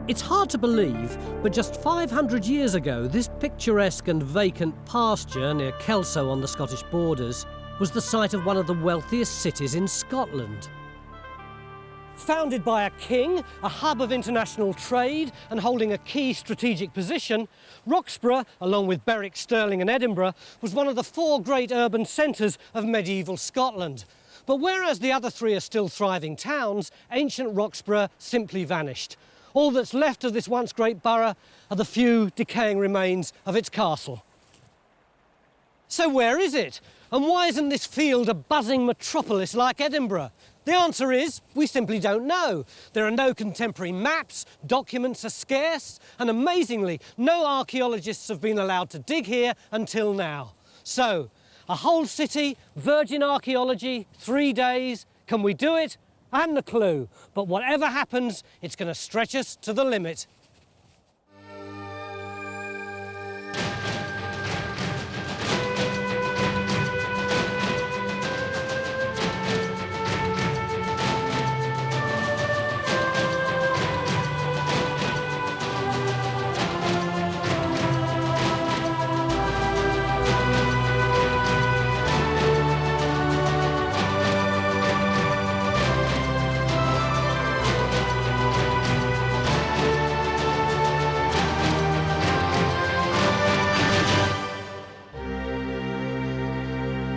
It's hard to believe, but just 500 years ago, this picturesque and vacant pasture near Kelso on the Scottish borders was the site of one of the wealthiest cities in Scotland. Founded by a king, a hub of international trade and holding a key strategic position, Roxburgh, along with Berwick, Stirling and Edinburgh, was one of the 4 great urban centres of medieval Scotland. But whereas the other 3 are still thriving towns, ancient Roxburgh simply vanished. All that's left of this once great borough are the few decaying remains of its castle. So where is it? And why isn't this field a buzzing metropolis like Edinburgh? The answer is, we simply don't know. There are no contemporary maps, documents are scarce, and amazingly, no archaeologists have been allowed to dig here until now. So, a whole city, virgin archaeology, 3 days, can we do it? I haven't a clue, but whatever happens, it's going to stretch us to the limit.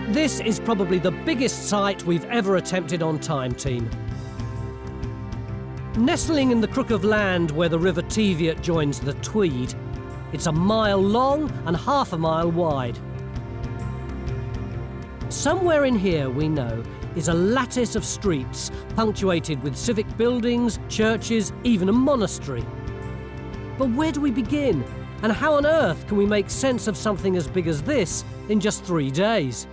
This is probably the biggest site we've ever attempted on Time Team. Nestling in the crook of land where the River Teviot joins the Tweed, it's a mile long and half a mile wide. Somewhere in here, we know, is a lattice of streets punctuated with civic buildings, churches, even a monastery. But where do we begin? And how on earth can we make sense of something as big as this in just 3 days?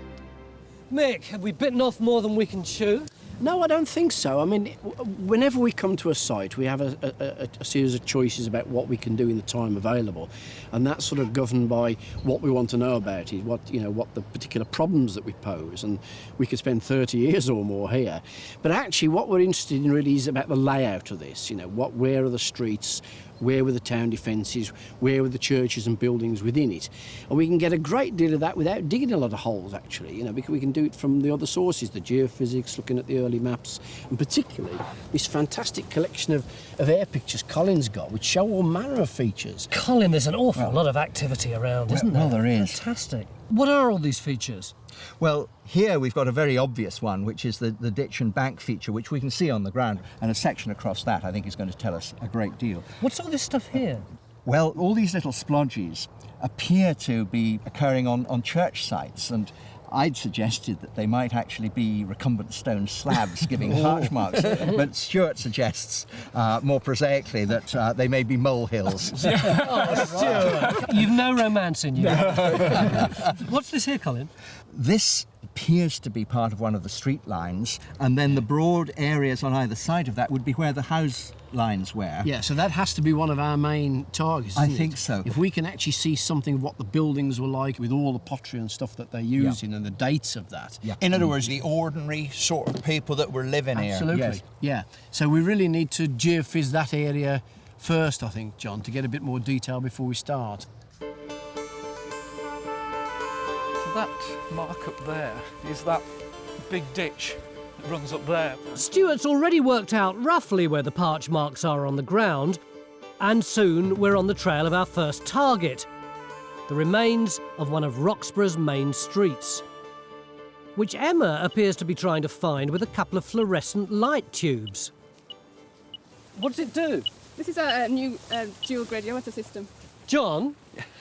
Mick, have we bitten off more than we can chew? No, I don't think so. I mean, whenever we come to a site, we have a series of choices about what we can do in the time available, and that's sort of governed by what we want to know about it, what the particular problems that we pose, and we could spend 30 years or more here. But actually, what we're interested in really is about the layout of this. Where are the streets? Where were the town defences? Where were the churches and buildings within it? And we can get a great deal of that without digging a lot of holes, actually, because we can do it from the other sources, the geophysics, looking at the early maps, and particularly this fantastic collection of air pictures Colin's got, which show all manner of features. Colin, there's an awful lot of activity around, isn't there? Well, there is. Fantastic. What are all these features? Well, here we've got a very obvious one, which is the ditch and bank feature, which we can see on the ground. And a section across that, I think, is going to tell us a great deal. What's all this stuff here? Well, all these little splodges appear to be occurring on church sites, and I'd suggested that they might actually be recumbent stone slabs giving harsh marks, but Stuart suggests, more prosaically, that they may be molehills. Oh, Stuart, you've no romance in you. No. What's this here, Colin? This appears to be part of one of the street lines, and then the broad areas on either side of that would be where the house lines were. Yeah, so that has to be one of our main targets, isn't I think it? so. If we can actually see something of what the buildings were like with all the pottery and stuff that they're using and the dates of that. Yeah. In other words, the ordinary sort of people that were living here. Absolutely. Yes. Yeah. So we really need to geophys that area first, I think, John, to get a bit more detail before we start. That mark up there is that big ditch that runs up there. Stuart's already worked out roughly where the parch marks are on the ground, and soon we're on the trail of our first target, the remains of one of Roxburgh's main streets, which Emma appears to be trying to find with a couple of fluorescent light tubes. What does it do? This is a new dual radiometer system. John,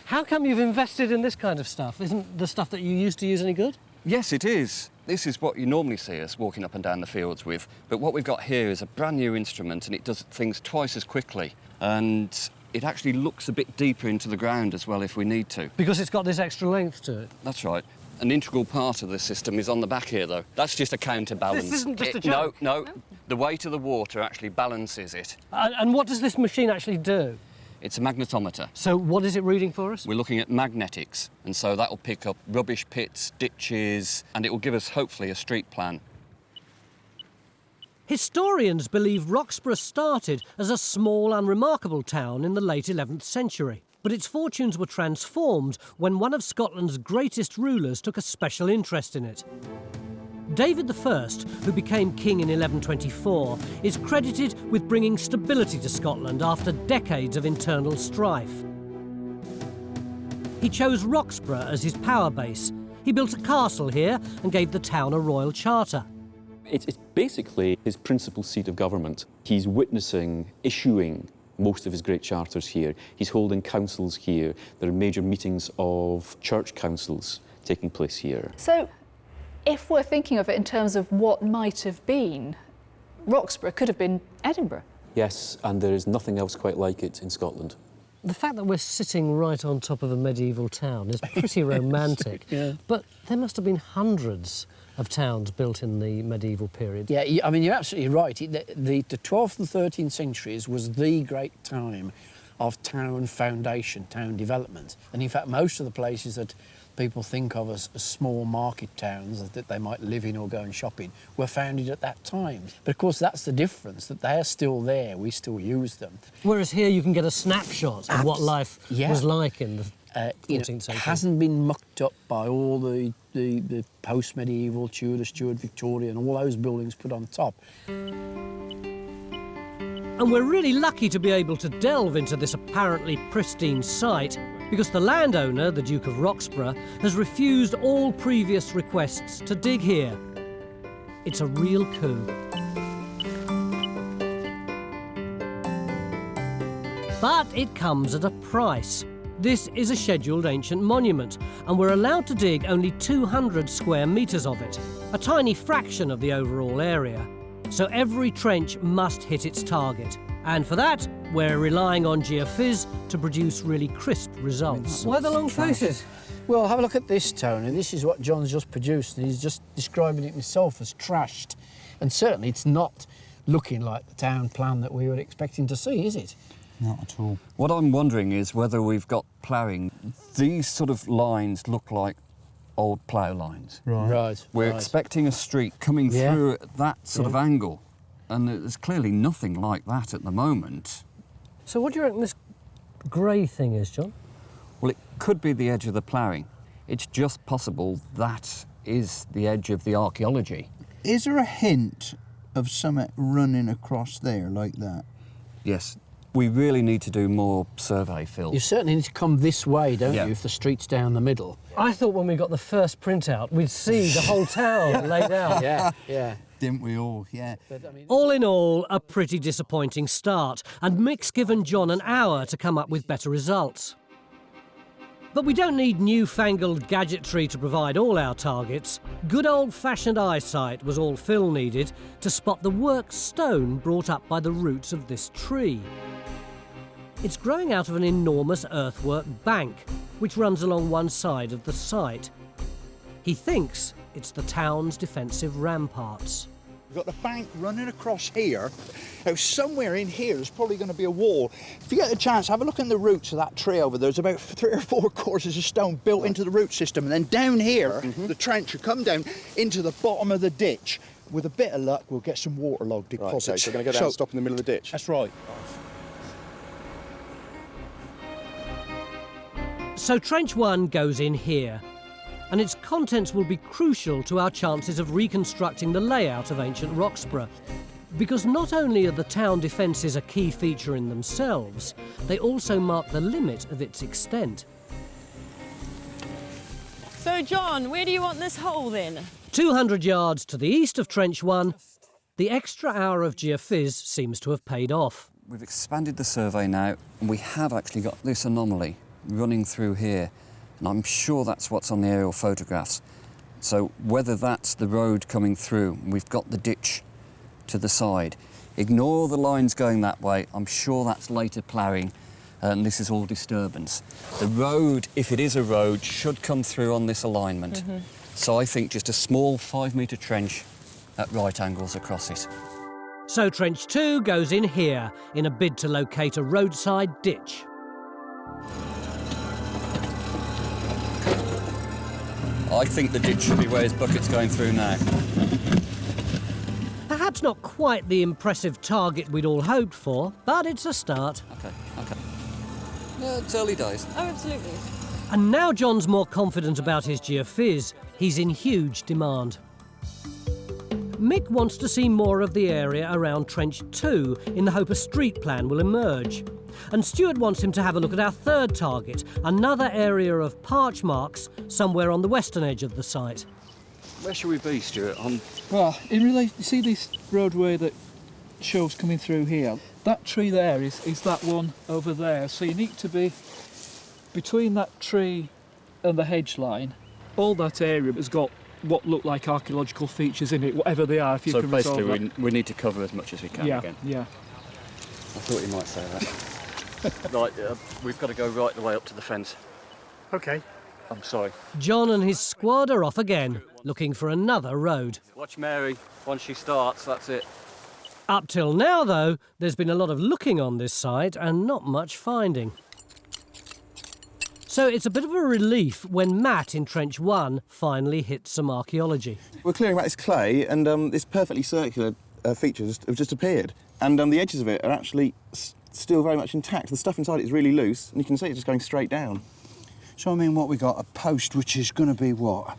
how come you've invested in this kind of stuff? Isn't the stuff that you used to use any good? Yes, it is. This is what you normally see us walking up and down the fields with. But what we've got here is a brand new instrument, and it does things twice as quickly. And it actually looks a bit deeper into the ground as well if we need to. Because it's got this extra length to it? That's right. An integral part of the system is on the back here, though. That's just a counterbalance. This isn't just a joke? No. The weight of the water actually balances it. And what does this machine actually do? It's a magnetometer. So what is it reading for us? We're looking at magnetics, and so that'll pick up rubbish pits, ditches, and it will give us, hopefully, a street plan. Historians believe Roxburgh started as a small, unremarkable town in the late 11th century, but its fortunes were transformed when one of Scotland's greatest rulers took a special interest in it. David I, who became king in 1124, is credited with bringing stability to Scotland after decades of internal strife. He chose Roxburgh as his power base. He built a castle here and gave the town a royal charter. It's basically his principal seat of government. He's witnessing, issuing most of his great charters here. He's holding councils here. There are major meetings of church councils taking place here. So, if we're thinking of it in terms of what might have been, Roxburgh could have been Edinburgh. Yes, and there is nothing else quite like it in Scotland. The fact that we're sitting right on top of a medieval town is pretty romantic. Yeah. But there must have been hundreds of towns built in the medieval period. Yeah, I mean, you're absolutely right. The 12th and 13th centuries was the great time of town foundation, town development. And in fact, most of the places that people think of as small market towns that they might live in or go and shop in were founded at that time. But of course, that's the difference, that they're still there, we still use them. Whereas here you can get a snapshot of what life was like in the 14th century. It hasn't been mucked up by all the post-medieval, Tudor, Stuart, Victorian, all those buildings put on top. And we're really lucky to be able to delve into this apparently pristine site because the landowner, the Duke of Roxburgh, has refused all previous requests to dig here. It's a real coup. But it comes at a price. This is a scheduled ancient monument, and we're allowed to dig only 200 square metres of it, a tiny fraction of the overall area. So every trench must hit its target. And for that, we're relying on geophys to produce really crisp results. Why the long faces? Well, have a look at this, Tony. This is what John's just produced, and he's just describing it himself as trashed. And certainly it's not looking like the town plan that we were expecting to see, is it? Not at all. What I'm wondering is whether we've got ploughing. These sort of lines look like old plough lines. Right. We're right. expecting a street coming through at that sort of angle, and there's clearly nothing like that at the moment. So what do you reckon this grey thing is, John? Well, it could be the edge of the ploughing. It's just possible that is the edge of the archaeology. Is there a hint of something running across there like that? Yes. We really need to do more survey, Phil. You certainly need to come this way, don't Yeah. you, if the street's down the middle? I thought when we got the first printout, we'd see the whole town laid out. Yeah. Didn't we all? Yeah. But, I mean, All in all, a pretty disappointing start, and Mick's given John an hour to come up with better results. But we don't need newfangled gadgetry to provide all our targets. Good old-fashioned eyesight was all Phil needed to spot the worked stone brought up by the roots of this tree. It's growing out of an enormous earthwork bank, which runs along one side of the site. He thinks it's the town's defensive ramparts. We've got the bank running across here. Now, somewhere in here is probably going to be a wall. If you get a chance, have a look in the roots of that tree over there. There's about 3 or 4 courses of stone built into the root system. And then down here, the trench will come down into the bottom of the ditch. With a bit of luck, we'll get some waterlogged deposits. Right, so we're going to go down and stop in the middle of the ditch? That's right. So Trench 1 goes in here, and its contents will be crucial to our chances of reconstructing the layout of ancient Roxburgh. Because not only are the town defences a key feature in themselves, they also mark the limit of its extent. So, John, where do you want this hole then? 200 yards to the east of Trench 1, the extra hour of geophys seems to have paid off. We've expanded the survey now, and we have actually got this anomaly running through here, and I'm sure that's what's on the aerial photographs. So whether that's the road coming through, we've got the ditch to the side. Ignore the lines going that way. I'm sure that's later ploughing, and this is all disturbance. The road, if it is a road, should come through on this alignment. So I think just a small 5-metre trench at right angles across it. So Trench 2 goes in here in a bid to locate a roadside ditch. I think the ditch should be where his bucket's going through now. Perhaps That's not quite the impressive target we'd all hoped for, but it's a start. OK. Yeah, it's early days. Oh, absolutely. And now John's more confident about his geophys, he's in huge demand. Mick wants to see more of the area around Trench 2 in the hope a street plan will emerge. And Stuart wants him to have a look at our third target, another area of parch marks somewhere on the western edge of the site. Where should we be, Stuart? Well, in relation, you see this roadway that shows coming through here? That tree there is that one over there. So you need to be between that tree and the hedge line. All that area has got what look like archaeological features in it, whatever they are, if you so can resolve that. basically we need to cover as much as we can again. Yeah. I thought you might say that. Right, we've got to go right the way up to the fence. OK. I'm sorry. John and his squad are off again, looking for another road. Watch Mary. Once she starts, that's it. Up till now, though, there's been a lot of looking on this site and not much finding. So it's a bit of a relief when Matt in Trench 1 finally hit some archaeology. We're clearing out this clay and this perfectly circular feature have just appeared. And the edges of it are actually still very much intact. The stuff inside it is really loose and you can see it just going straight down. So, I mean, what we got, a post which is going to be what?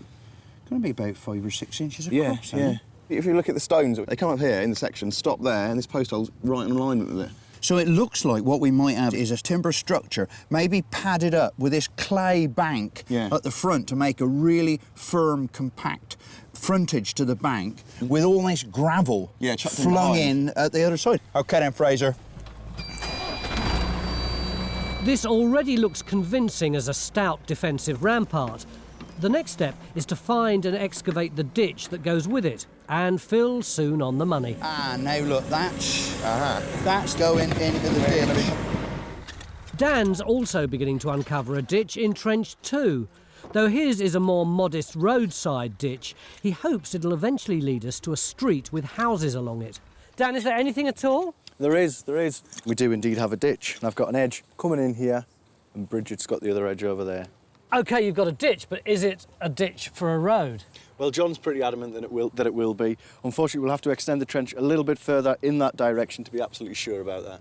Going to be about 5 or 6 inches across, yeah. If you look at the stones, they come up here in the section, stop there, and this post hole's right in alignment with it. So it looks like what we might have is a timber structure, maybe padded up with this clay bank at the front to make a really firm, compact frontage to the bank with all this gravel flung in at the other side. OK then, Fraser. This already looks convincing as a stout defensive rampart. The next step is to find and excavate the ditch that goes with it, and Phil's soon on the money. Ah, now look, that's going into the ditch. Dan's also beginning to uncover a ditch in Trench 2. Though his is a more modest roadside ditch, he hopes it'll eventually lead us to a street with houses along it. Dan, is there anything at all? There is. We do indeed have a ditch, and I've got an edge coming in here, and Bridget's got the other edge over there. OK, you've got a ditch, but is it a ditch for a road? Well, John's pretty adamant that it will be. Unfortunately, we'll have to extend the trench a little bit further in that direction to be absolutely sure about that.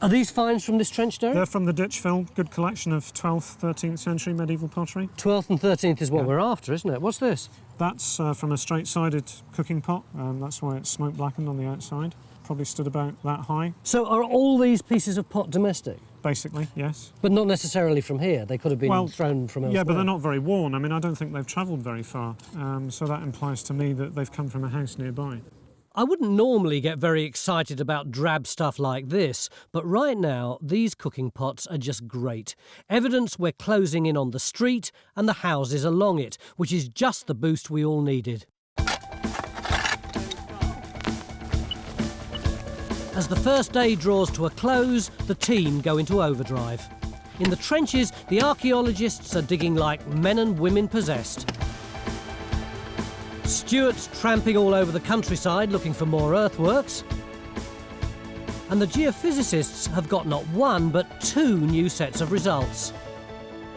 Are these finds from this trench, Derek? They're from the ditch, Phil. Good collection of 12th, 13th century medieval pottery. 12th and 13th is what we're after, isn't it? What's this? That's from a straight-sided cooking pot. That's why it's smoke blackened on the outside. Probably stood about that high. So are all these pieces of pot domestic? Basically, yes. But not necessarily from here. They could have been thrown from elsewhere. Yeah, but they're not very worn. I mean, I don't think they've travelled very far. So that implies to me that they've come from a house nearby. I wouldn't normally get very excited about drab stuff like this, but right now, these cooking pots are just great. Evidence we're closing in on the street and the houses along it, which is just the boost we all needed. As the first day draws to a close, the team go into overdrive. In the trenches, the archaeologists are digging like men and women possessed. Stuart's tramping all over the countryside looking for more earthworks. And the geophysicists have got not one, but 2 new sets of results.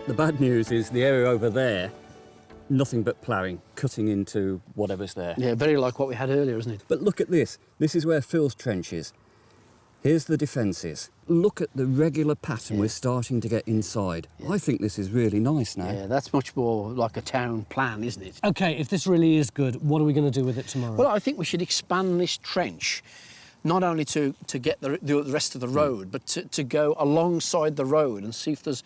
The bad news is the area over there, nothing but ploughing, cutting into whatever's there. Yeah, very like what we had earlier, isn't it? But look at this. This is where Phil's trench is. Here's the defences. Look at the regular pattern we're starting to get inside. I think this is really nice now. Yeah, that's much more like a town plan, isn't it? OK, if this really is good, what are we going to do with it tomorrow? Well, I think we should expand this trench, not only to get the rest of the road, but to go alongside the road and see if there's,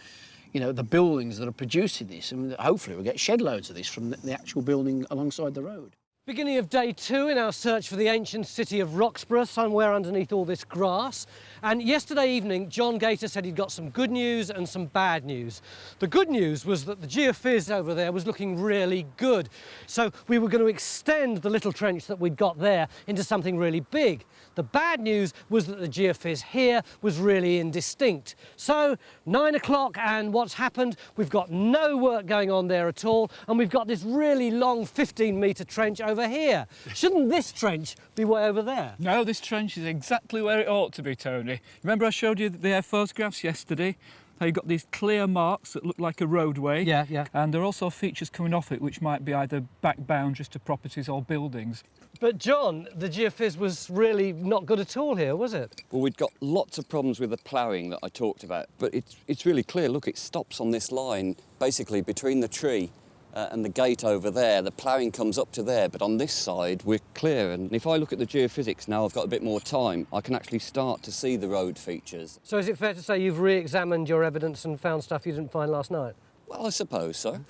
the buildings that are producing this. And hopefully we'll get shed loads of this from the actual building alongside the road. Beginning of day 2 in our search for the ancient city of Roxburgh, somewhere underneath all this grass. And yesterday evening, John Gator said he'd got some good news and some bad news. The good news was that the geophys over there was looking really good. So we were going to extend the little trench that we'd got there into something really big. The bad news was that the geophys here was really indistinct. So 9 o'clock, and what's happened? We've got no work going on there at all, and we've got this really long 15-metre trench over here. Shouldn't this trench be way over there? No, this trench is exactly where it ought to be, Tony. Remember I showed you the photographs yesterday? how you've got these clear marks that look like a roadway. Yeah, yeah. And there are also features coming off it which might be either back boundaries to properties or buildings. But John, the geophys was really not good at all here, was it? Well, we've got lots of problems with the ploughing that I talked about, but it's really clear. Look, it stops on this line, basically between the tree and the gate over there. The ploughing comes up to there, but on this side, we're clear. And if I look at the geophysics now, I've got a bit more time, I can actually start to see the road features. So is it fair to say you've re-examined your evidence and found stuff you didn't find last night? Well, I suppose so.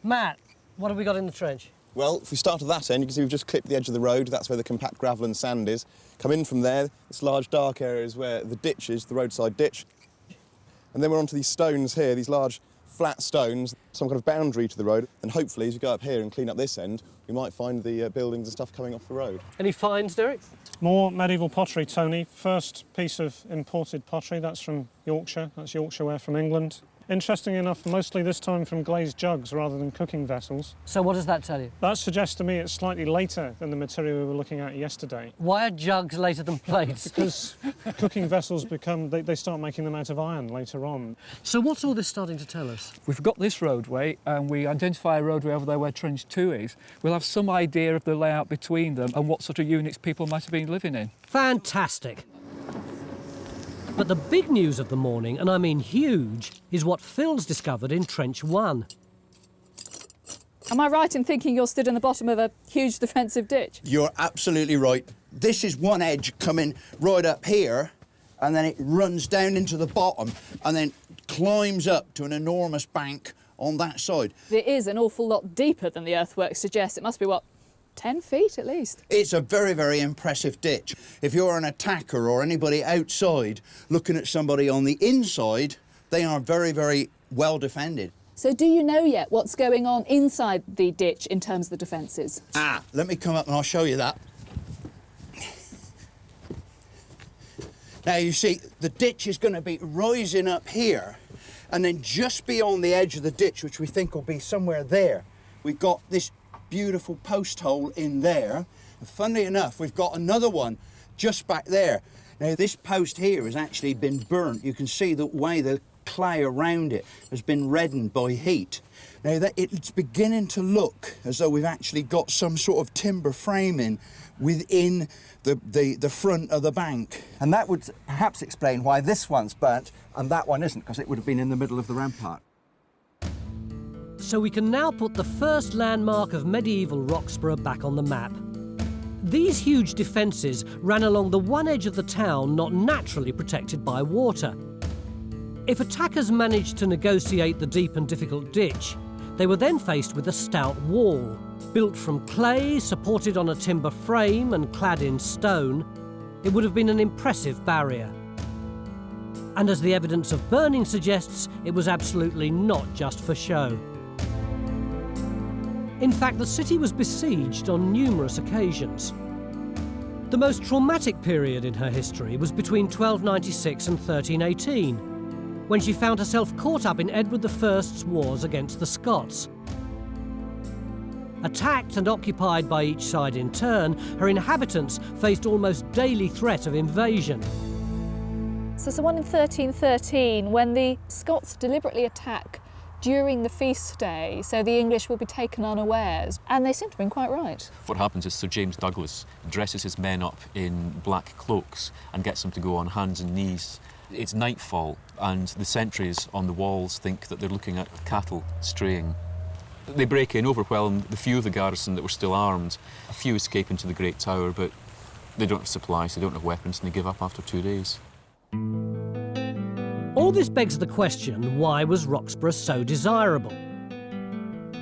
Matt, what have we got in the trench? Well, if we start at that end, you can see we've just clipped the edge of the road. That's where the compact gravel and sand is. Come in from there, this large dark area is where the ditch is, the roadside ditch. And then we're onto these stones here, these large flat stones, some kind of boundary to the road. And hopefully, as we go up here and clean up this end, we might find the buildings and stuff coming off the road. Any finds, Derek? More medieval pottery, Tony. First piece of imported pottery, that's from Yorkshire. That's Yorkshire ware from England. Interestingly enough, mostly this time from glazed jugs rather than cooking vessels. So what does that tell you? That suggests to me it's slightly later than the material we were looking at yesterday. Why are jugs later than plates? Because cooking vessels they start making them out of iron later on. So what's all this starting to tell us? We've got this roadway and we identify a roadway over there where Trench 2 is. We'll have some idea of the layout between them and what sort of units people might have been living in. Fantastic. But the big news of the morning, and I mean huge, is what Phil's discovered in Trench 1. Am I right in thinking you're stood in the bottom of a huge defensive ditch? You're absolutely right. This is one edge coming right up here, and then it runs down into the bottom and then climbs up to an enormous bank on that side. It is an awful lot deeper than the earthwork suggests. It must be, what, 10 feet at least? It's a very, very impressive ditch. If you're an attacker or anybody outside looking at somebody on the inside, they are very, very well defended. So do you know yet what's going on inside the ditch in terms of the defences? Let me come up and I'll show you that. Now, you see, the ditch is going to be rising up here, and then just beyond the edge of the ditch, which we think will be somewhere there, we've got this beautiful post hole in there. And funnily enough, we've got another one just back there. Now, this post here has actually been burnt. You can see the way the clay around it has been reddened by heat. Now, it's beginning to look as though we've actually got some sort of timber framing within the front of the bank. And that would perhaps explain why this one's burnt and that one isn't, because it would have been in the middle of the rampart. So we can now put the first landmark of medieval Roxburgh back on the map. These huge defences ran along the one edge of the town not naturally protected by water. If attackers managed to negotiate the deep and difficult ditch, they were then faced with a stout wall, built from clay, supported on a timber frame and clad in stone. It would have been an impressive barrier. And as the evidence of burning suggests, it was absolutely not just for show. In fact, the city was besieged on numerous occasions. The most traumatic period in her history was between 1296 and 1318, when she found herself caught up in Edward I's wars against the Scots. Attacked and occupied by each side in turn, her inhabitants faced almost daily threat of invasion. So someone in 1313, when the Scots deliberately attack during the feast day, so the English will be taken unawares. And they seem to have been quite right. What happens is Sir James Douglas dresses his men up in black cloaks and gets them to go on hands and knees. It's nightfall and the sentries on the walls think that they're looking at cattle straying. They break in, overwhelm the few of the garrison that were still armed. A few escape into the Great Tower, but they don't have supplies, they don't have weapons, and they give up after 2 days. All this begs the question, why was Roxburgh so desirable?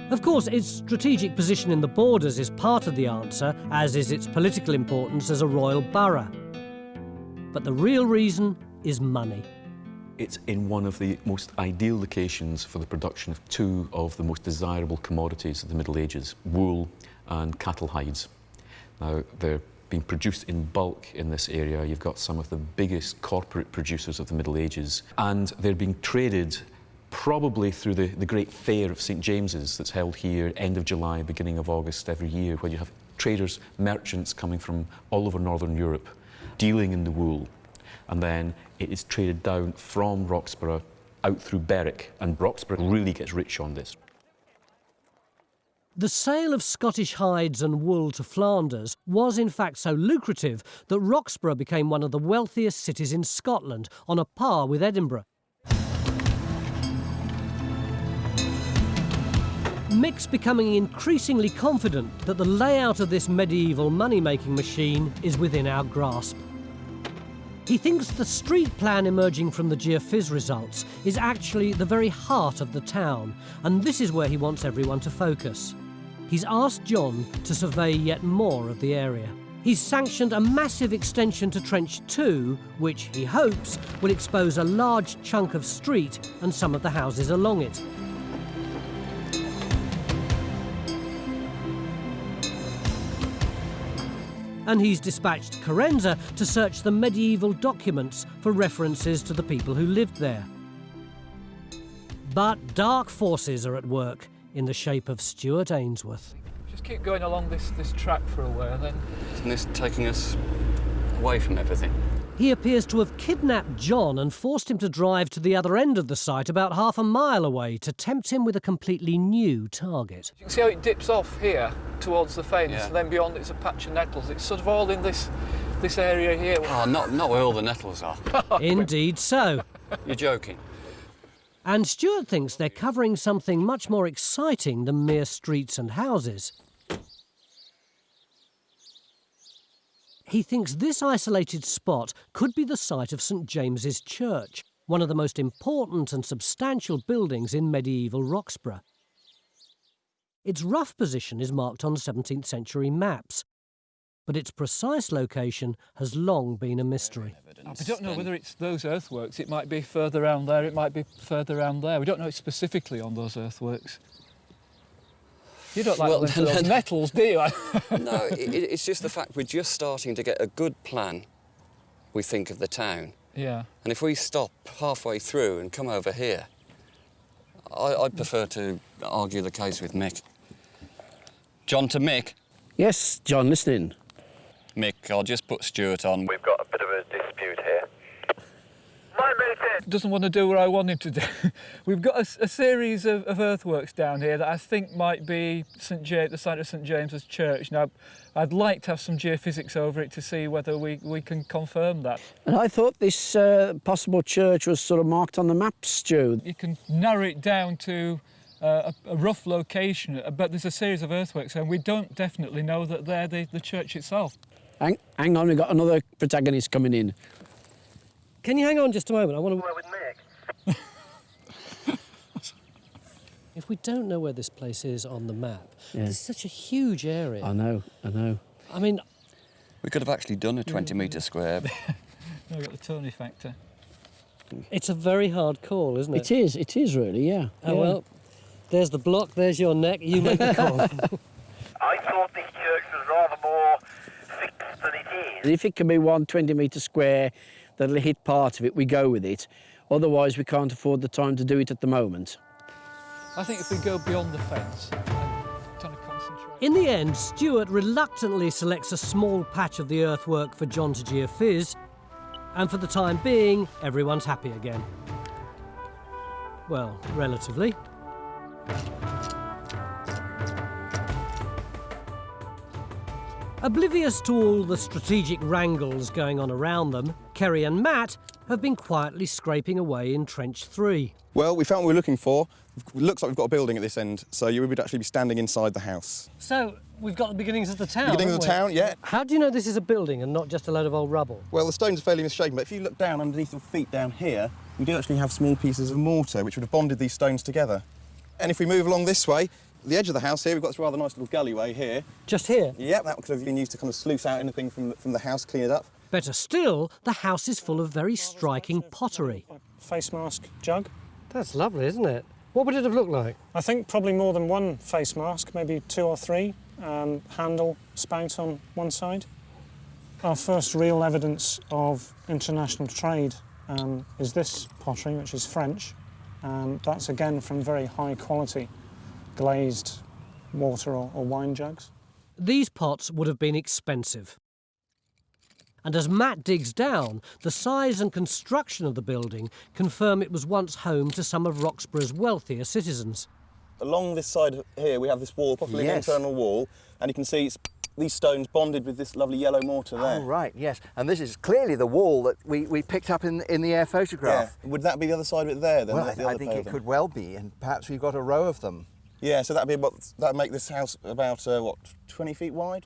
Of course, its strategic position in the borders is part of the answer, as is its political importance as a royal borough. But the real reason is money. It's in one of the most ideal locations for the production of two of the most desirable commodities of the Middle Ages, wool and cattle hides. Now, they're being produced in bulk in this area. You've got some of the biggest corporate producers of the Middle Ages, and they're being traded probably through the Great Fair of St James's that's held here end of July, beginning of August every year, where you have traders, merchants coming from all over Northern Europe, dealing in the wool. And then it is traded down from Roxburgh out through Berwick, and Roxburgh really gets rich on this. The sale of Scottish hides and wool to Flanders was in fact so lucrative that Roxburgh became one of the wealthiest cities in Scotland, on a par with Edinburgh. Mick's becoming increasingly confident that the layout of this medieval money-making machine is within our grasp. He thinks the street plan emerging from the geophys results is actually the very heart of the town, and this is where he wants everyone to focus. He's asked John to survey yet more of the area. He's sanctioned a massive extension to Trench 2, which he hopes will expose a large chunk of street and some of the houses along it. And he's dispatched Carenza to search the medieval documents for references to the people who lived there. But dark forces are at work in the shape of Stuart Ainsworth. Just keep going along this track for a while then. Isn't this taking us away from everything? He appears to have kidnapped John and forced him to drive to the other end of the site about half a mile away to tempt him with a completely new target. You can see how it dips off here towards the fence, Yeah. and then beyond it's a patch of nettles. It's sort of all in this area here. Oh, not where all the nettles are. Indeed so. You're joking. And Stuart thinks they're covering something much more exciting than mere streets and houses. He thinks this isolated spot could be the site of St James's Church, one of the most important and substantial buildings in medieval Roxburgh. Its rough position is marked on 17th century maps, but its precise location has long been a mystery. We don't know whether it's those earthworks. It might be further around there, it might be further around there. We don't know it specifically on those earthworks. You don't like those nettles, do you? No, it's just the fact we're just starting to get a good plan, we think, of the town. Yeah. And if we stop halfway through and come over here, I'd prefer to argue the case with Mick. John to Mick. Yes, John, listening. Mick, I'll just put Stuart on. We've got a bit of a dispute here. Doesn't want to do what I want him to do. We've got a series of earthworks down here that I think might be the site of St James's Church. Now, I'd like to have some geophysics over it to see whether we can confirm that. And I thought this possible church was sort of marked on the map, Stu. You can narrow it down to a rough location, but there's a series of earthworks and we don't definitely know that they're the church itself. Hang on, we've got another protagonist coming in. Can you hang on just a moment? I want to... with Mick. If we don't know where this place is on the map, it's such a huge area. I know. I mean... We could have actually done a 20-metre square. I've got the Tony factor. It's a very hard call, isn't it? It is really, yeah. Oh, well, there's the block, there's your neck, you make the call. I thought this church was rather more fixed than it is. If it can be 120-metre square that'll hit part of it, we go with it. Otherwise, we can't afford the time to do it at the moment. I think if we go beyond the fence and kind of concentrate... In the end, Stuart reluctantly selects a small patch of the earthwork for John to geophys, and for the time being, everyone's happy again. Well, relatively. Oblivious to all the strategic wrangles going on around them, Kerry and Matt have been quietly scraping away in Trench 3. Well, we found what we were looking for. It looks like we've got a building at this end, so you would actually be standing inside the house. So, we've got the beginnings of the town, Beginnings of the town, yeah. How do you know this is a building and not just a load of old rubble? Well, the stones are fairly misshapen, but if you look down underneath your feet down here, we do actually have small pieces of mortar which would have bonded these stones together. And if we move along this way, the edge of the house here, we've got this rather nice little galleyway here. Just here? Yeah, that could have been used to kind of sluice out anything from the house, clean it up. Better still, the house is full of very striking pottery. Face mask jug. That's lovely, isn't it? What would it have looked like? I think probably more than one face mask, maybe 2 or 3. Handle, spout on one side. Our first real evidence of international trade is this pottery, which is French. That's again from very high quality glazed water or wine jugs. These pots would have been expensive. And as Matt digs down, the size and construction of the building confirm it was once home to some of Roxburgh's wealthier citizens. Along this side here, we have this wall, possibly an internal wall, and you can see it's these stones bonded with this lovely yellow mortar there. Oh, right, yes. And this is clearly the wall that we picked up in the air photograph. Yeah. Would that be the other side of it there, then? Well, the I think it could well be, and perhaps we've got a row of them. Yeah, so that'd make this house about, what, 20 feet wide?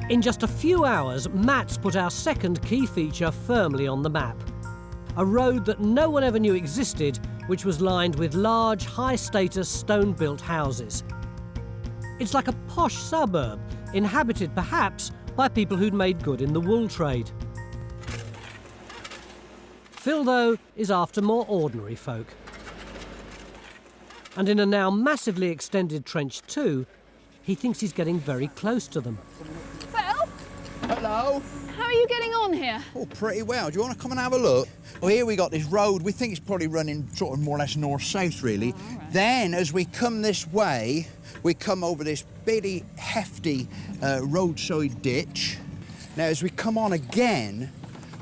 In just a few hours, Matt's put our second key feature firmly on the map. A road that no one ever knew existed, which was lined with large, high-status stone-built houses. It's like a posh suburb, inhabited perhaps by people who'd made good in the wool trade. Phil, though, is after more ordinary folk. And in a now massively extended trench too, he thinks he's getting very close to them. Phil? Hello? How are you getting on here? Oh, pretty well. Do you want to come and have a look? Well, here we got this road. We think it's probably running sort of more or less north-south, really. Oh, right. Then, as we come this way, we come over this bitty, hefty roadside ditch. Now, as we come on again,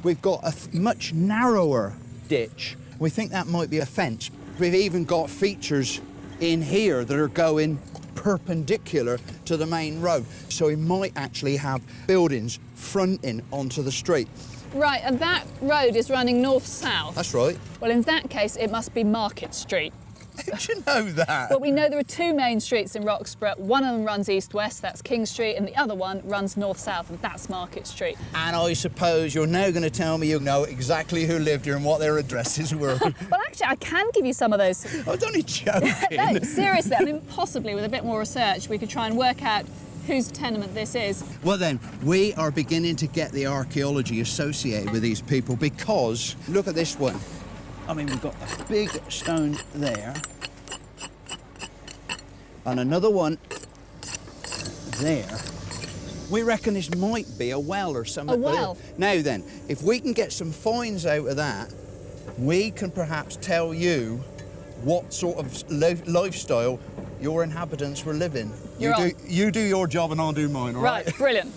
we've got a much narrower ditch. We think that might be a fence. We've even got features in here that are going perpendicular to the main road. So we might actually have buildings fronting onto the street. Right, and that road is running north-south. That's right. Well, in that case, it must be Market Street. How do you know that? Well, we know there are two main streets in Roxburgh. One of them runs east-west, that's King Street, and the other one runs north-south, and that's Market Street. And I suppose you're now going to tell me you know exactly who lived here and what their addresses were. Well, actually, I can give you some of those. I was only joking. No, seriously, I mean, possibly with a bit more research, we could try and work out whose tenement this is. Well then, we are beginning to get the archaeology associated with these people because, look at this one. I mean, we've got a big stone there. And another one there. We reckon this might be a well or something. A well? Now then, if we can get some finds out of that, we can perhaps tell you what sort of lifestyle your inhabitants were living. You do your job and I'll do mine, all right? Right, brilliant.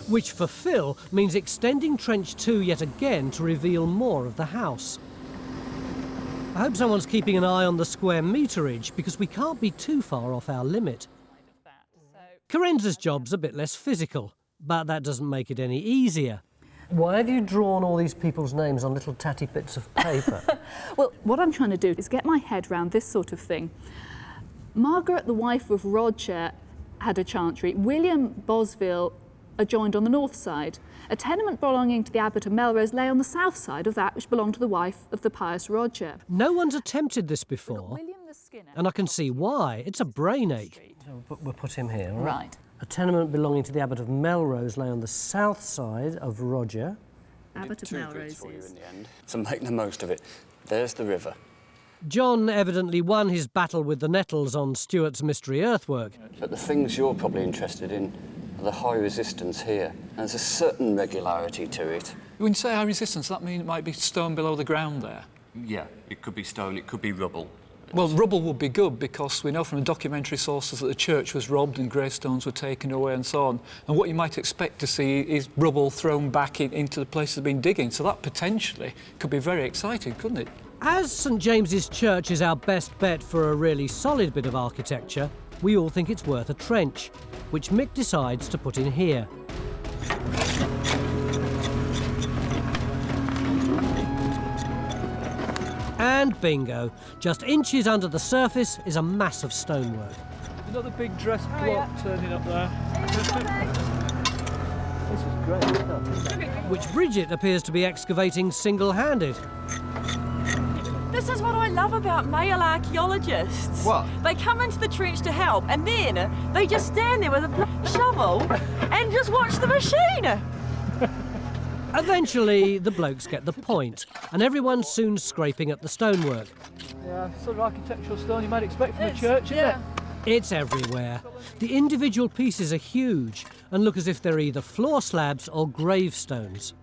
Which for Phil means extending Trench 2 yet again to reveal more of the house. I hope someone's keeping an eye on the square meterage because we can't be too far off our limit. Carenza's job's a bit less physical, but that doesn't make it any easier. Why have you drawn all these people's names on little tatty bits of paper? Well, what I'm trying to do is get my head round this sort of thing. Margaret, the wife of Roger, had a chantry. William Bosville adjoined on the north side. A tenement belonging to the Abbot of Melrose lay on the south side of that which belonged to the wife of the pious Roger. No one's attempted this before, and I can see why. It's a brain ache. We'll put him here, all right? Right. A tenement belonging to the Abbot of Melrose lay on the south side of Roger. Abbot of Melrose is. In the end, so make the most of it. There's the river. John evidently won his battle with the nettles on Stuart's mystery earthwork. But the things you're probably interested in are the high resistance here. And there's a certain regularity to it. When you say high resistance, that means it might be stone below the ground there? Yeah, it could be stone, it could be rubble. Well, rubble would be good because we know from documentary sources that the church was robbed and gravestones were taken away and so on. And what you might expect to see is rubble thrown back into the places they've been digging. So that potentially could be very exciting, couldn't it? As St James's Church is our best bet for a really solid bit of architecture, we all think it's worth a trench, which Mick decides to put in here. And bingo, just inches under the surface is a mass of stonework. Another big dressed block turning up there. This is great stuff. Which Bridget appears to be excavating single-handed. This is what I love about male archaeologists. What? They come into the trench to help and then they just stand there with a shovel and just watch the machine. Eventually, the blokes get the point, and everyone's soon scraping at the stonework. Yeah, sort of architectural stone you might expect from a church, isn't it? It's everywhere. The individual pieces are huge and look as if they're either floor slabs or gravestones.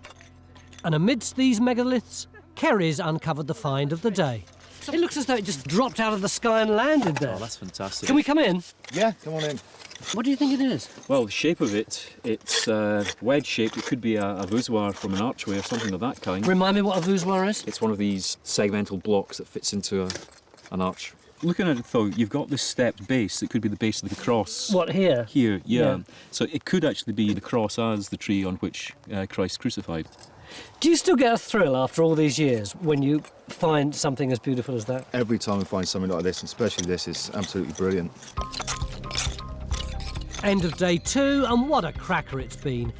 And amidst these megaliths, Kerry's uncovered the find of the day. It looks as though it just dropped out of the sky and landed there. Oh, that's fantastic. Can we come in? Yeah, come on in. What do you think it is? Well, the shape of it, it's wedge-shaped. It could be a voussoir from an archway or something of that kind. Remind me what a voussoir is? It's one of these segmental blocks that fits into an arch. Looking at it though, you've got this stepped base. It could be the base of the cross. What, here? Here, yeah. So it could actually be the cross as the tree on which Christ crucified. Do you still get a thrill after all these years when you find something as beautiful as that? Every time we find something like this, and especially this, is absolutely brilliant. End of day 2, and what a cracker it's been.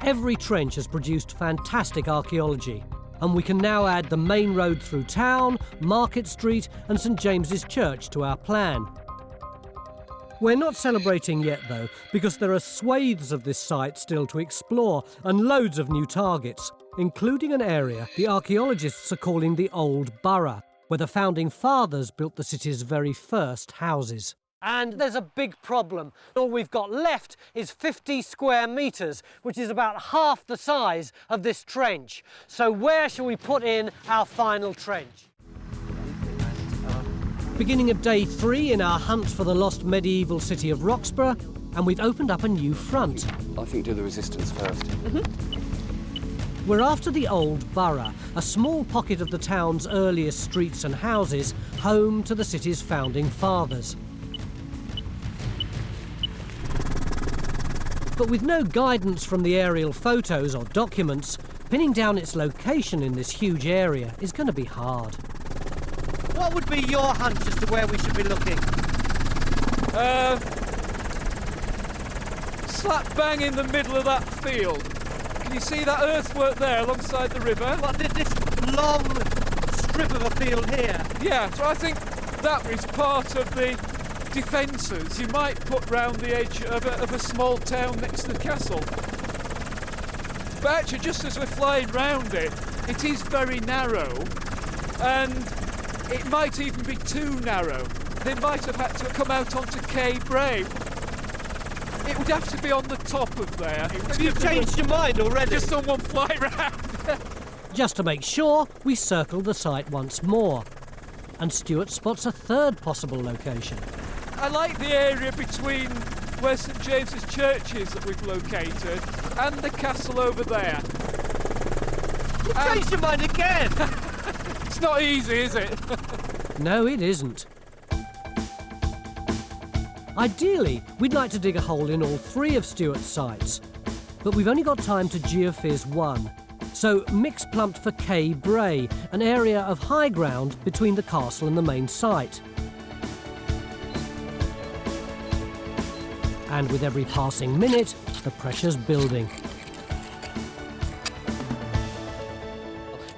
Every trench has produced fantastic archaeology, and we can now add the main road through town, Market Street and St James's Church to our plan. We're not celebrating yet though, because there are swathes of this site still to explore and loads of new targets, including an area the archaeologists are calling the Old Borough, where the founding fathers built the city's very first houses. And there's a big problem. All we've got left is 50 square metres, which is about half the size of this trench. So where shall we put in our final trench? Beginning of day 3 in our hunt for the lost medieval city of Roxburgh, and we've opened up a new front. I think do the resistance first. We're after the Old Borough, a small pocket of the town's earliest streets and houses, home to the city's founding fathers. But with no guidance from the aerial photos or documents, pinning down its location in this huge area is going to be hard. What would be your hunch as to where we should be looking? Slap bang in the middle of that field. Can you see that earthwork there alongside the river? What, this long strip of a field here? Yeah, so I think that is part of the defences you might put round the edge of a small town next to the castle. But actually, just as we're flying round it, it is very narrow, and it might even be too narrow. They might have had to come out onto Quay Bray. It would have to be on the top of there. Have you changed your mind already? Just someone fly round. Just to make sure, we circle the site once more. And Stuart spots a third possible location. I like the area between where St James's Church is that we've located and the castle over there. You changed your mind again! It's not easy, is it? No, it isn't. Ideally, we'd like to dig a hole in all 3 of Stuart's sites, but we've only got time to geophys 1. So Mick's plumped for Quay Bray, an area of high ground between the castle and the main site. And with every passing minute, the pressure's building.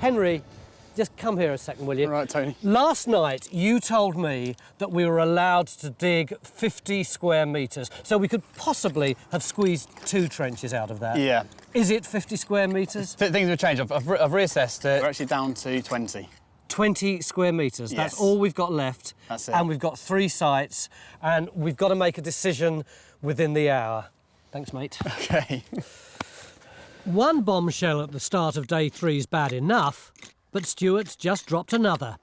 Henry, just come here a second, will you? All right, Tony. Last night, you told me that we were allowed to dig 50 square metres, so we could possibly have squeezed 2 trenches out of that. Yeah. Is it 50 square metres? Things have changed. I've reassessed it. We're actually down to 20. 20 square metres. Yes. That's all we've got left. That's it. And we've got 3 sites, and we've got to make a decision within the hour. Thanks, mate. OK. One bombshell at the start of day 3 is bad enough, but Stuart's just dropped another.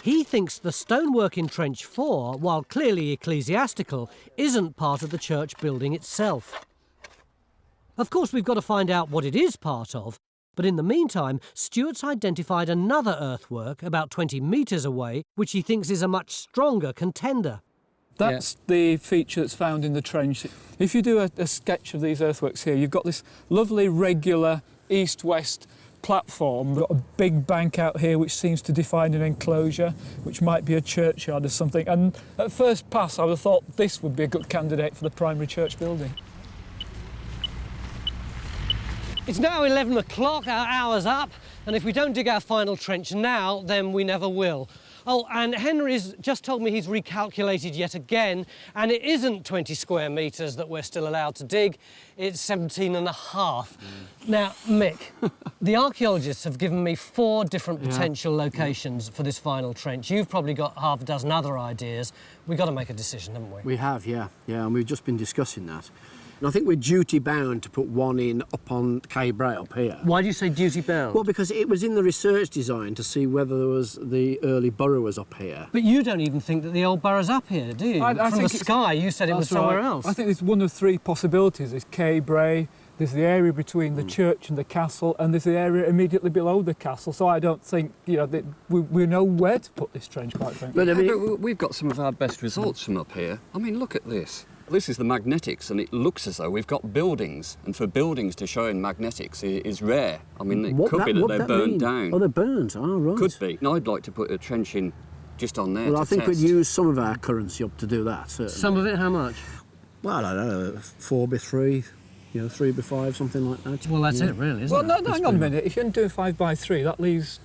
He thinks the stonework in Trench 4, while clearly ecclesiastical, isn't part of the church building itself. Of course, we've got to find out what it is part of, but in the meantime, Stuart's identified another earthwork about 20 metres away, which he thinks is a much stronger contender. That's the feature that's found in the trench. If you do a sketch of these earthworks here, you've got this lovely regular east-west platform. We've got a big bank out here which seems to define an enclosure, which might be a churchyard or something. And at first pass, I would have thought this would be a good candidate for the primary church building. It's now 11 o'clock, our hour's up, and if we don't dig our final trench now, then we never will. Oh, and Henry's just told me he's recalculated yet again, and it isn't 20 square metres that we're still allowed to dig, it's 17 and a half. Now, Mick, the archaeologists have given me 4 different potential locations for this final trench. You've probably got half a dozen other ideas. We've got to make a decision, haven't we? We have, yeah, and we've just been discussing that. And I think we're duty bound to put one in up on Cay Bray up here. Why do you say duty bound? Well, because it was in the research design to see whether there was the early borough was up here. But you don't even think that the old borough's up here, do you? I From think the sky, you said it was somewhere right. else. I think there's one of three possibilities. There's Cay Bray, there's the area between the church and the castle, and there's the area immediately below the castle. So I don't think, you know, that we know where to put this trench, quite frankly. But, I mean, but we've got some of our best results from up here. I mean, look at this. This is the magnetics, and it looks as though we've got buildings, and for buildings to show in magnetics is rare. I mean, it could be that they're burned down. Oh, they're burned, oh, right. Could be. And I'd like to put a trench in just on there. Well, I think test. we'd use some of our currency up to do that, certainly. Some of it, how much? Well, I don't know, 4x3, you know, 3x5, something like that. Well, that's it, really, isn't it? Well, no, hang on a minute. If you're doing 5x3, that leaves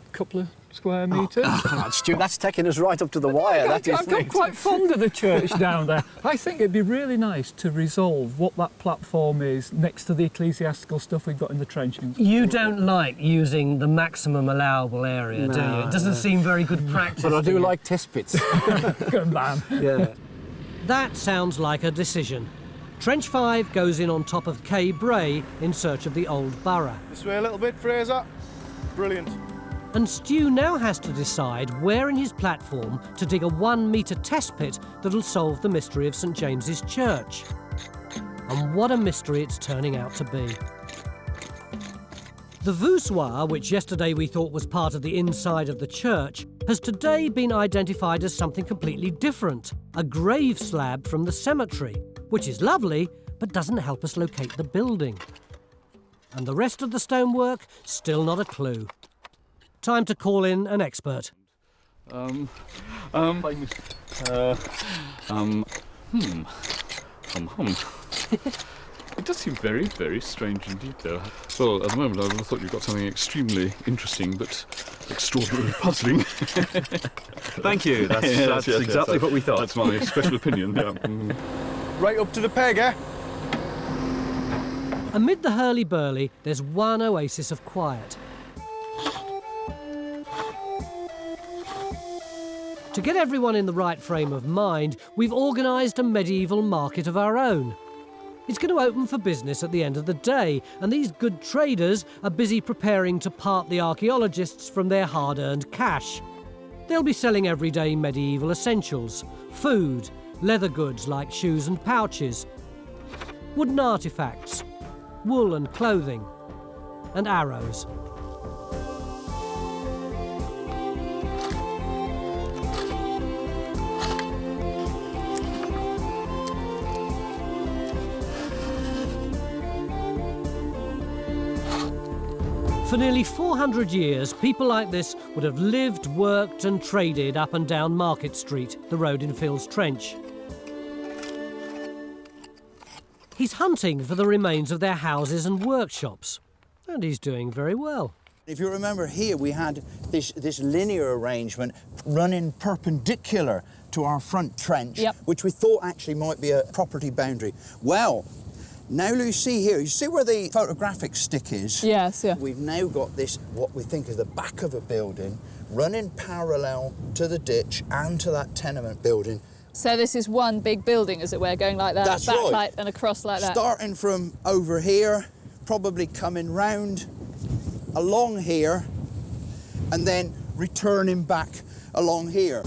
a couple of square metres. Stu, that's taking us right up to the wire. I'm quite fond of the church down there. I think it'd be really nice to resolve what that platform is next to the ecclesiastical stuff we've got in the trenchings. You don't like using the maximum allowable area, do you? It doesn't seem very good practice. But I do like test pits. Good man. Yeah. That sounds like a decision. Trench 5 goes in on top of Cay Bray in search of the old borough. This way a little bit, Fraser. Brilliant. And Stu now has to decide where in his platform to dig a 1 metre test pit that'll solve the mystery of St James's Church. And what a mystery it's turning out to be. The voussoir, which yesterday we thought was part of the inside of the church, has today been identified as something completely different, a grave slab from the cemetery, which is lovely, but doesn't help us locate the building. And the rest of the stonework, still not a clue. Time to call in an expert. It does seem very, very strange indeed, though. Well, at the moment, I would have thought you've got something extremely interesting, but extraordinarily puzzling. Thank you. That's exactly what we thought. That's my special opinion. Yeah. Right up to the peg, eh? Amid the hurly-burly, there's one oasis of quiet. To get everyone in the right frame of mind, we've organised a medieval market of our own. It's going to open for business at the end of the day, and these good traders are busy preparing to part the archaeologists from their hard-earned cash. They'll be selling everyday medieval essentials, food, leather goods like shoes and pouches, wooden artefacts, wool and clothing, and arrows. For nearly 400 years, people like this would have lived, worked and traded up and down Market Street, the road in Phil's Trench. He's hunting for the remains of their houses and workshops, and he's doing very well. If you remember here, we had this linear arrangement running perpendicular to our front trench, which we thought actually might be a property boundary. Well, now you see here, you see where the photographic stick is? Yes, yeah. We've now got this, what we think is the back of a building, running parallel to the ditch and to that tenement building. So this is one big building, as it were, going like that, That's backlight right. and across like that. Starting from over here, probably coming round along here, and then returning back along here.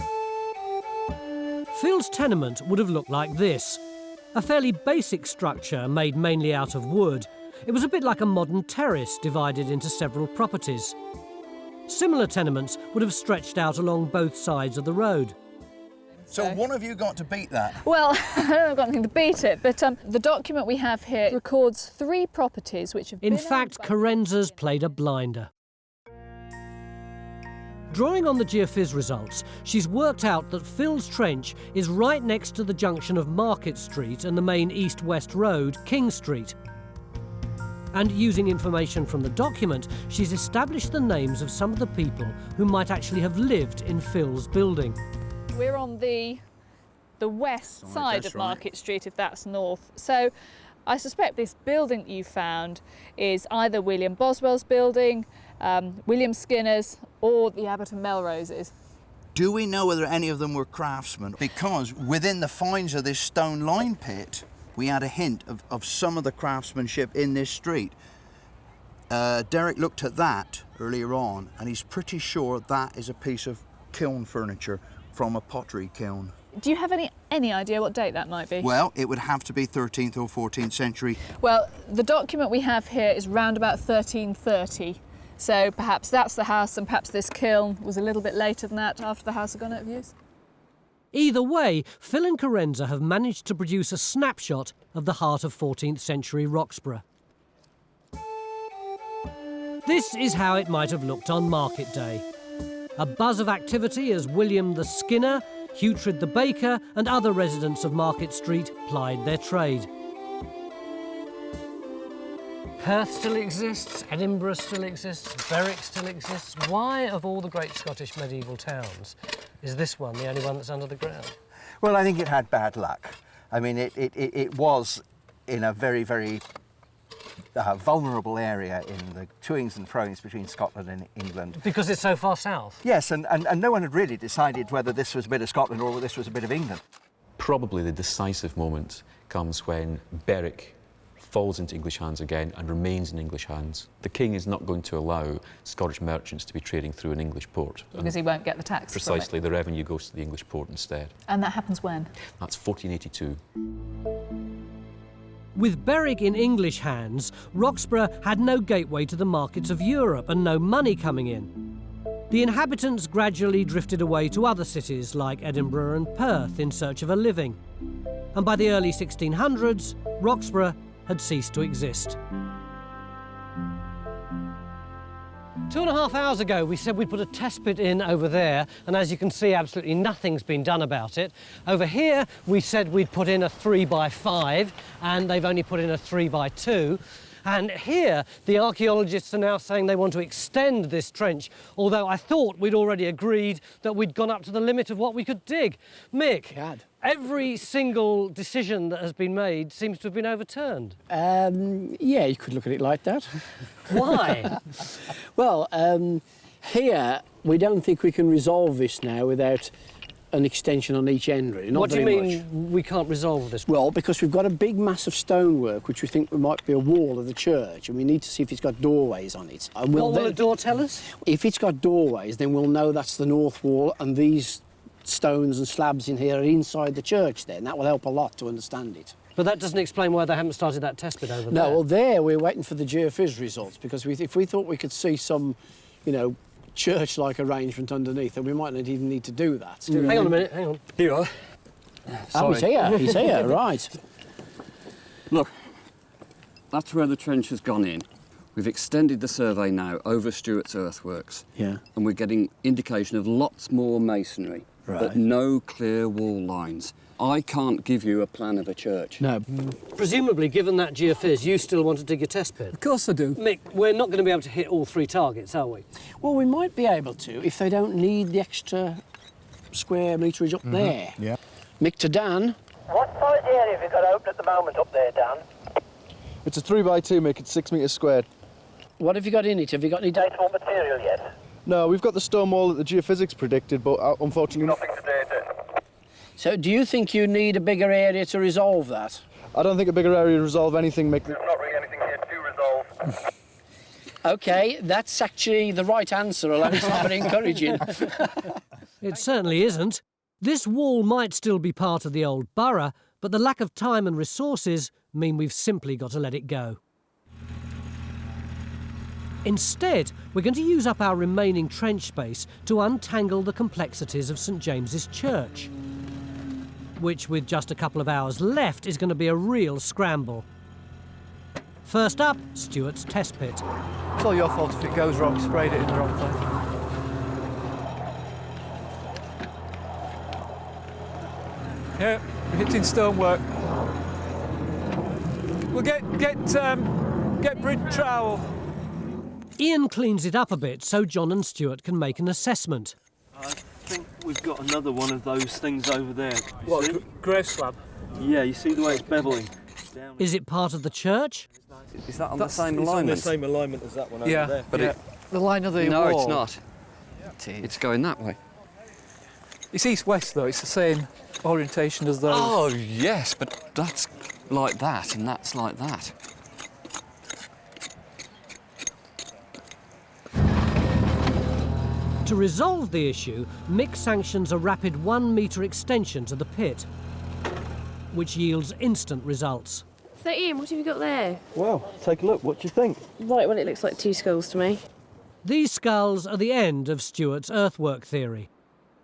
Phil's tenement would have looked like this. A fairly basic structure made mainly out of wood. It was a bit like a modern terrace divided into several properties. Similar tenements would have stretched out along both sides of the road. So one of you got to beat that? Well, I don't know if I've got anything to beat it, but the document we have here records 3 properties which have been... In fact, Carenza's played a blinder. Drawing on the geophys results, she's worked out that Phil's Trench is right next to the junction of Market Street and the main east-west road, King Street. And using information from the document, she's established the names of some of the people who might actually have lived in Phil's building. We're on the west side of Market Street, if that's north. So I suspect this building that you found is either William Boswell's building, William Skinner's, or the Abbot and Melrose's. Do we know whether any of them were craftsmen? Because within the finds of this stone line pit, we had a hint of some of the craftsmanship in this street. Derek looked at that earlier on, and he's pretty sure that is a piece of kiln furniture from a pottery kiln. Do you have any idea what date that might be? Well, it would have to be 13th or 14th century. Well, the document we have here is round about 1330. So perhaps that's the house, and perhaps this kiln was a little bit later than that, after the house had gone out of use. Either way, Phil and Carenza have managed to produce a snapshot of the heart of 14th century Roxburgh. This is how it might have looked on market day. A buzz of activity as William the Skinner, Hughtred the Baker and other residents of Market Street plied their trade. Perth still exists, Edinburgh still exists, Berwick still exists. Why, of all the great Scottish medieval towns, is this one the only one that's under the ground? Well, I think it had bad luck. I mean, it was in a very, very vulnerable area in the toings and froings between Scotland and England. Because it's so far south? Yes, and no one had really decided whether this was a bit of Scotland or whether this was a bit of England. Probably the decisive moment comes when Berwick falls into English hands again and remains in English hands. The king is not going to allow Scottish merchants to be trading through an English port. Because he won't get the tax Precisely, from it. the revenue goes to the English port instead. And that happens when? That's 1482. With Berwick in English hands, Roxburgh had no gateway to the markets of Europe and no money coming in. The inhabitants gradually drifted away to other cities like Edinburgh and Perth in search of a living. And by the early 1600s, Roxburgh had ceased to exist. 2.5 hours ago, we said we'd put a test pit in over there, and as you can see, absolutely nothing's been done about it. Over here, we said we'd put in a 3x5, and they've only put in a 3x2. And here, the archaeologists are now saying they want to extend this trench, although I thought we'd already agreed that we'd gone up to the limit of what we could dig. Mick, every single decision that has been made seems to have been overturned. Yeah, you could look at it like that. Why? Well, here, we don't think we can resolve this now without an extension on each end, really. Not what do you very mean much. we can't resolve this? Well, because we've got a big mass of stonework which we think might be a wall of the church, and we need to see if it's got doorways on it. And What will a door tell us? If it's got doorways, then we'll know that's the north wall, and these stones and slabs in here are inside the church then. That will help a lot to understand it. But that doesn't explain why they haven't started that test pit over there. No, well, there we're waiting for the geophys results, because if we thought we could see some, you know, church-like arrangement underneath, then we might not even need to do that. Hang on a minute, hang on. Here you are. Oh, he's here, right. Look, that's where the trench has gone in. We've extended the survey now over Stuart's earthworks. Yeah. And we're getting indication of lots more masonry, but no clear wall lines. I can't give you a plan of a church. No. Presumably, given that geophys, you still want to dig a test pit? Of course I do. Mick, we're not going to be able to hit all 3 targets, are we? Well, we might be able to if they don't need the extra square meterage up there. Yeah. Mick to Dan. What size area have you got open at the moment up there, Dan? It's a 3x2, Mick. It's 6 metres squared. What have you got in it? Have you got any... Datable material yet? No, we've got the stone wall that the geophysics predicted, but unfortunately... Nothing to date it. So do you think you need a bigger area to resolve that? I don't think a bigger area will resolve anything, Mick. There's not really anything here to resolve. OK, that's actually the right answer, although it's not very encouraging. It certainly isn't. This wall might still be part of the old borough, but the lack of time and resources mean we've simply got to let it go. Instead, we're going to use up our remaining trench space to untangle the complexities of St James's Church, which, with just a couple of hours left, is going to be a real scramble. First up, Stuart's test pit. It's all your fault if it goes wrong. Sprayed it in the wrong place. Yeah, we're hitting stonework. We'll get bridge trowel. Ian cleans it up a bit so John and Stuart can make an assessment. I think we've got another one of those things over there. What, grave slab? Yeah, you see the way it's beveling? Is it part of the church? Is that on the same alignment? It's on the same alignment as that one over there. But the line of the no, wall. it's not. It's going that way. It's east-west, though. It's the same orientation as those. Oh, yes, but that's like that and that's like that. To resolve the issue, Mick sanctions a rapid 1 metre extension to the pit, which yields instant results. So Ian, what have you got there? Well, take a look. What do you think? Right, well, it looks like 2 skulls to me. These skulls are the end of Stuart's earthwork theory.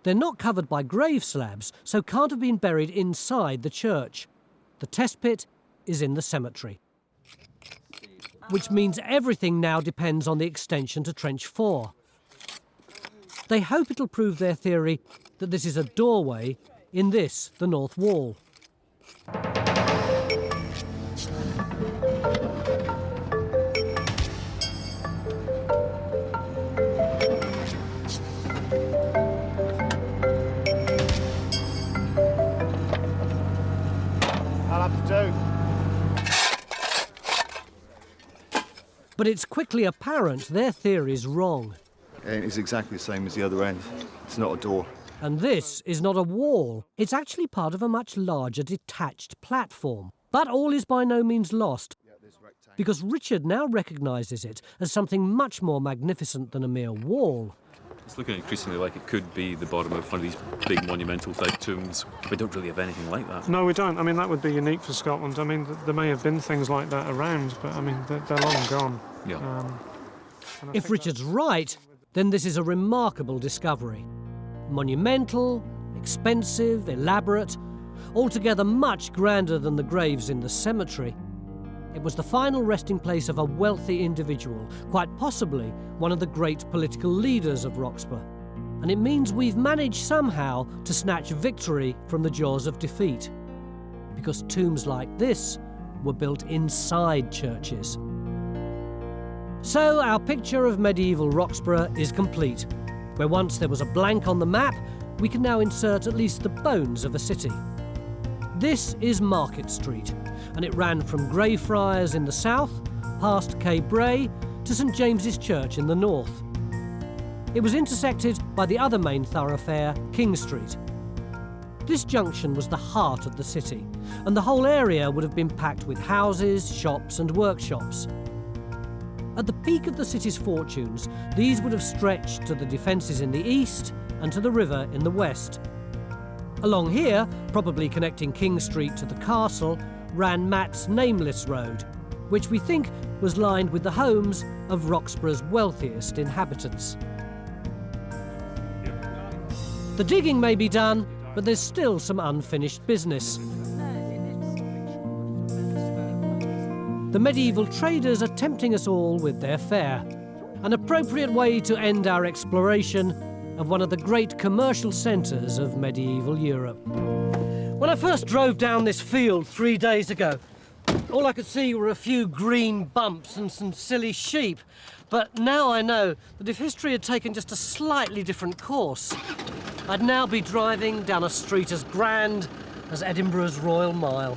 They're not covered by grave slabs, so can't have been buried inside the church. The test pit is in the cemetery. Which means everything now depends on the extension to Trench 4. They hope it'll prove their theory that this is a doorway in this, the north wall. I'll have to do. But it's quickly apparent their theory's wrong. And it's exactly the same as the other end. It's not a door. And this is not a wall. It's actually part of a much larger detached platform. But all is by no means lost, because Richard now recognises it as something much more magnificent than a mere wall. It's looking increasingly like it could be the bottom of one of these big monumental type tombs. We don't really have anything like that. No, we don't. I mean, that would be unique for Scotland. I mean, there may have been things like that around, but I mean, they're long gone. Yeah. If Richard's right, then this is a remarkable discovery. Monumental, expensive, elaborate, altogether much grander than the graves in the cemetery. It was the final resting place of a wealthy individual, quite possibly one of the great political leaders of Roxburgh. And it means we've managed somehow to snatch victory from the jaws of defeat. Because tombs like this were built inside churches. So our picture of medieval Roxburgh is complete. Where once there was a blank on the map, we can now insert at least the bones of a city. This is Market Street, and it ran from Greyfriars in the south, past Quay Bray, to St James's Church in the north. It was intersected by the other main thoroughfare, King Street. This junction was the heart of the city, and the whole area would have been packed with houses, shops and workshops. At the peak of the city's fortunes, these would have stretched to the defences in the east and to the river in the west. Along here, probably connecting King Street to the castle, ran Matt's Nameless Road, which we think was lined with the homes of Roxburgh's wealthiest inhabitants. The digging may be done, but there's still some unfinished business. The medieval traders are tempting us all with their fare, an appropriate way to end our exploration of one of the great commercial centres of medieval Europe. When I first drove down this field 3 days ago, all I could see were a few green bumps and some silly sheep. But now I know that if history had taken just a slightly different course, I'd now be driving down a street as grand as Edinburgh's Royal Mile.